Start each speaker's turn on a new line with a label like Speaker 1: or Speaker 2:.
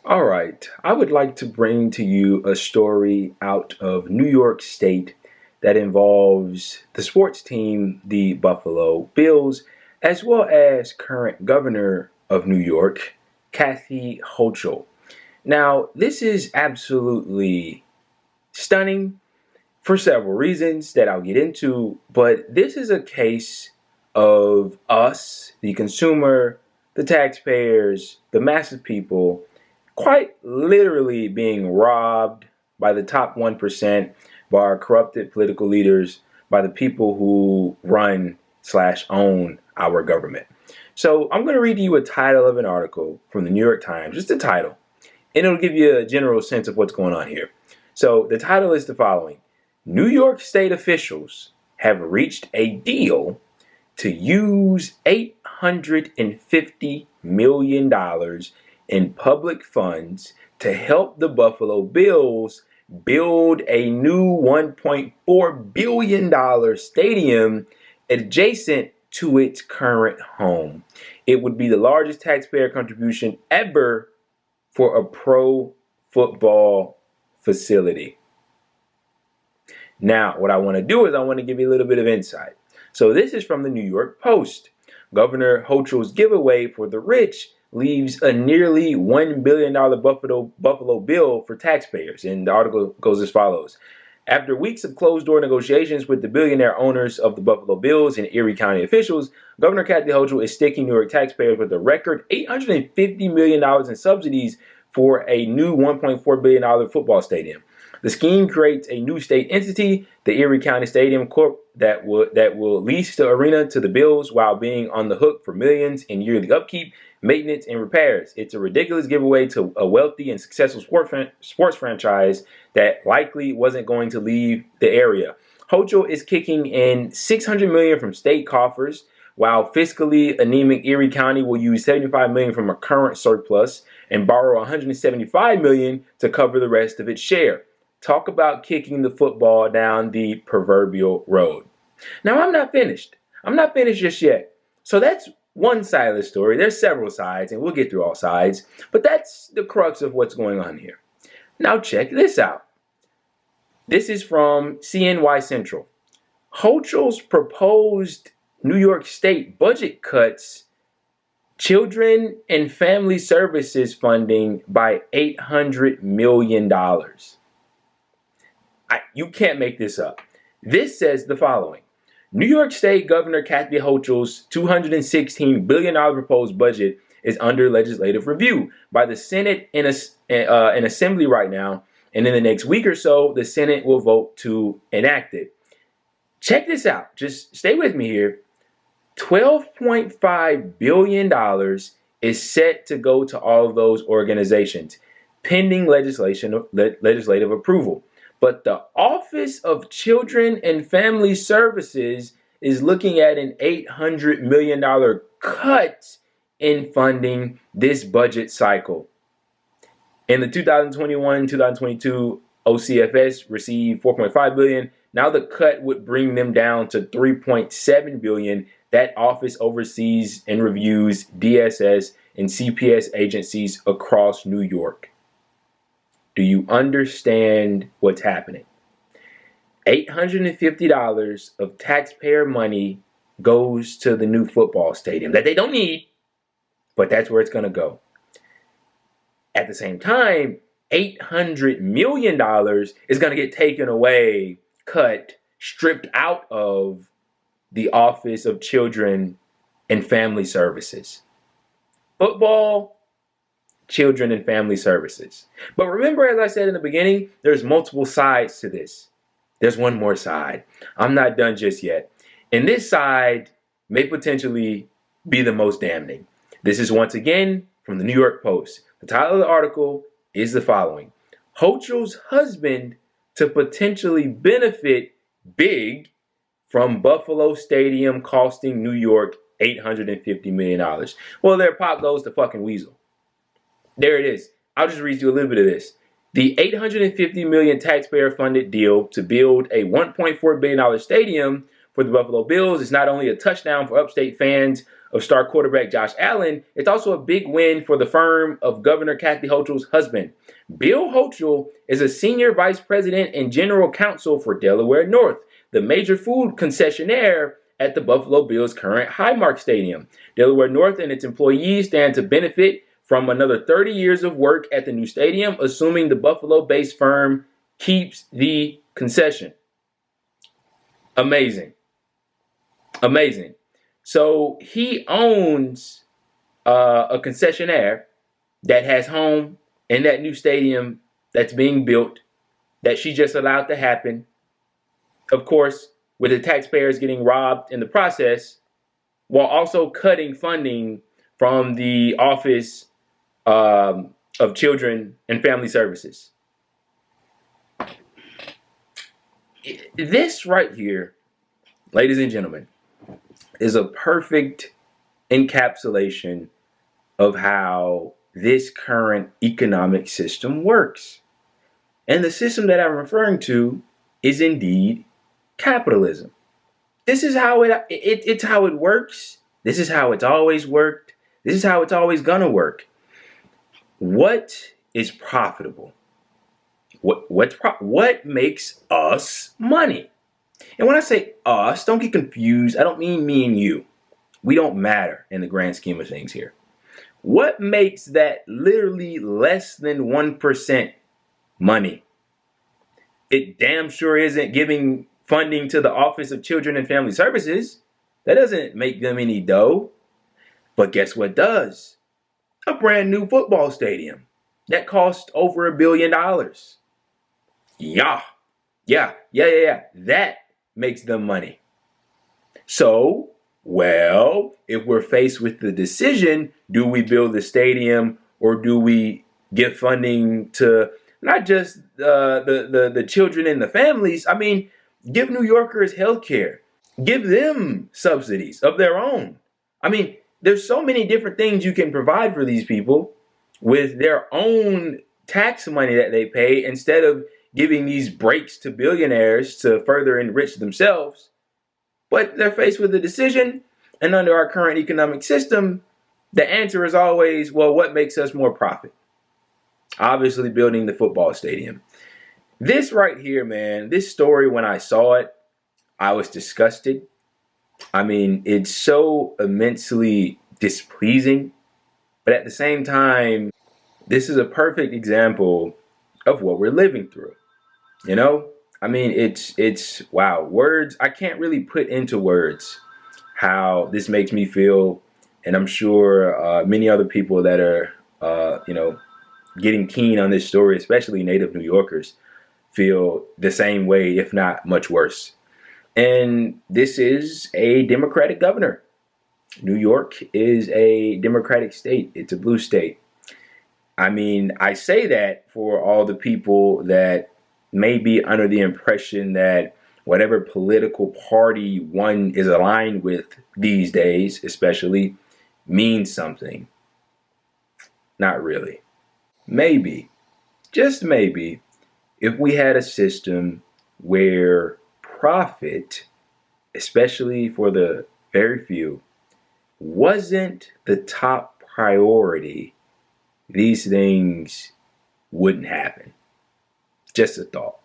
Speaker 1: All right, I would like to bring to you a story out of New York State that involves the sports team, the Buffalo Bills, as well as current governor of New York, Kathy Hochul. Now, this is absolutely stunning for several reasons that I'll get into, but this is a case of us, the consumer, the taxpayers, the mass of people, quite literally being robbed by the top 1%, by our corrupted political leaders, by the people who run/own our government. So I'm going to read to you a title of an article from the New York Times, just the title, and it'll give you a general sense of what's going on here. So the title is the following: New York State officials have reached a deal to use $850 million in public funds to help the Buffalo Bills build a new $1.4 billion stadium adjacent to its current home. It would be the largest taxpayer contribution ever for a pro football facility. Now, what I want to do is I want to give you a little bit of insight. So this is from the New York Post. Governor Hochul's giveaway for the rich leaves a nearly $1 billion Buffalo bill for taxpayers. And the article goes as follows. After weeks of closed-door negotiations with the billionaire owners of the Buffalo Bills and Erie County officials, Governor Kathy Hochul is sticking New York taxpayers with a record $850 million in subsidies for a new $1.4 billion football stadium. The scheme creates a new state entity, the Erie County Stadium Corp, that will lease the arena to the Bills while being on the hook for millions in yearly upkeep, maintenance, and repairs. It's a ridiculous giveaway to a wealthy and successful sports franchise that likely wasn't going to leave the area. Hochul is kicking in $600 million from state coffers, while fiscally anemic Erie County will use $75 million from a current surplus and borrow $175 million to cover the rest of its share. Talk about kicking the football down the proverbial road. Now, I'm not finished. I'm not finished just yet. So that's one side of the story. There's several sides, and we'll get through all sides. But that's the crux of what's going on here. Now, check this out. This is from CNY Central. Hochul's proposed New York State budget cuts children and family services funding by $800 million. You can't make this up. This says the following. New York State Governor Kathy Hochul's $216 billion proposed budget is under legislative review by the Senate and Assembly right now, and in the next week or so, the Senate will vote to enact it. Check this out. Just stay with me here. $12.5 billion is set to go to all of those organizations, pending legislative approval. But the Office of Children and Family Services is looking at an $800 million cut in funding this budget cycle. In the 2021-2022 OCFS received $4.5 billion. Now the cut would bring them down to $3.7 billion. That office oversees and reviews DSS and CPS agencies across New York. Do you understand what's happening? $850 of taxpayer money goes to the new football stadium that they don't need, but that's where it's going to go. At the same time, $800 million is going to get taken away, cut, stripped out of the Office of Children and Family Services. Football, Children and Family Services. But remember, as I said in the beginning, there's multiple sides to this. There's one more side. I'm not done just yet. And this side may potentially be the most damning. This is once again from the New York Post. The title of the article is the following: Hochul's husband to potentially benefit big from Buffalo Stadium costing New York $850 million. Well, their pop goes to fucking weasel. There it is. I'll just read you a little bit of this. The $850 million taxpayer-funded deal to build a $1.4 billion stadium for the Buffalo Bills is not only a touchdown for upstate fans of star quarterback Josh Allen, it's also a big win for the firm of Governor Kathy Hochul's husband. Bill Hochul is a senior vice president and general counsel for Delaware North, the major food concessionaire at the Buffalo Bills' current Highmark Stadium. Delaware North and its employees stand to benefit from another 30 years of work at the new stadium, assuming the Buffalo-based firm keeps the concession. Amazing. Amazing. So he owns a concessionaire that has home in that new stadium that's being built, that she just allowed to happen. Of course, with the taxpayers getting robbed in the process, while also cutting funding from the Office of Children and Family Services. This right here, ladies and gentlemen, is a perfect encapsulation of how this current economic system works. And the system that I'm referring to is indeed capitalism. This is how it's how it works. This is how it's always worked. This is how it's always gonna work. What is profitable? What makes us money? And when I say us, don't get confused. I don't mean me and you. We don't matter in the grand scheme of things here. What makes that literally less than 1% money? It damn sure isn't giving funding to the Office of Children and Family Services. That doesn't make them any dough. But guess what does? A brand new football stadium that cost over $1 billion. Yeah. That makes them money. So, well, if we're faced with the decision, do we build the stadium or do we give funding to not just the children and the families? I mean, give New Yorkers health care. Give them subsidies of their own. I mean, there's so many different things you can provide for these people with their own tax money that they pay instead of giving these breaks to billionaires to further enrich themselves. But they're faced with a decision, and under our current economic system, the answer is always, well, what makes us more profit? Obviously, building the football stadium. This right here, man, this story, when I saw it, I was disgusted. I mean, it's so immensely displeasing, but at the same time, this is a perfect example of what we're living through. You know, I mean, it's wow, words, I can't really put into words how this makes me feel. And I'm sure many other people that are, getting keen on this story, especially native New Yorkers, feel the same way, if not much worse. And this is a Democratic governor. New York is a Democratic state. It's a blue state. I mean, I say that for all the people that may be under the impression that whatever political party one is aligned with these days, especially, means something. Not really. Maybe, just maybe, if we had a system where profit, especially for the very few, wasn't the top priority, these things wouldn't happen. Just a thought.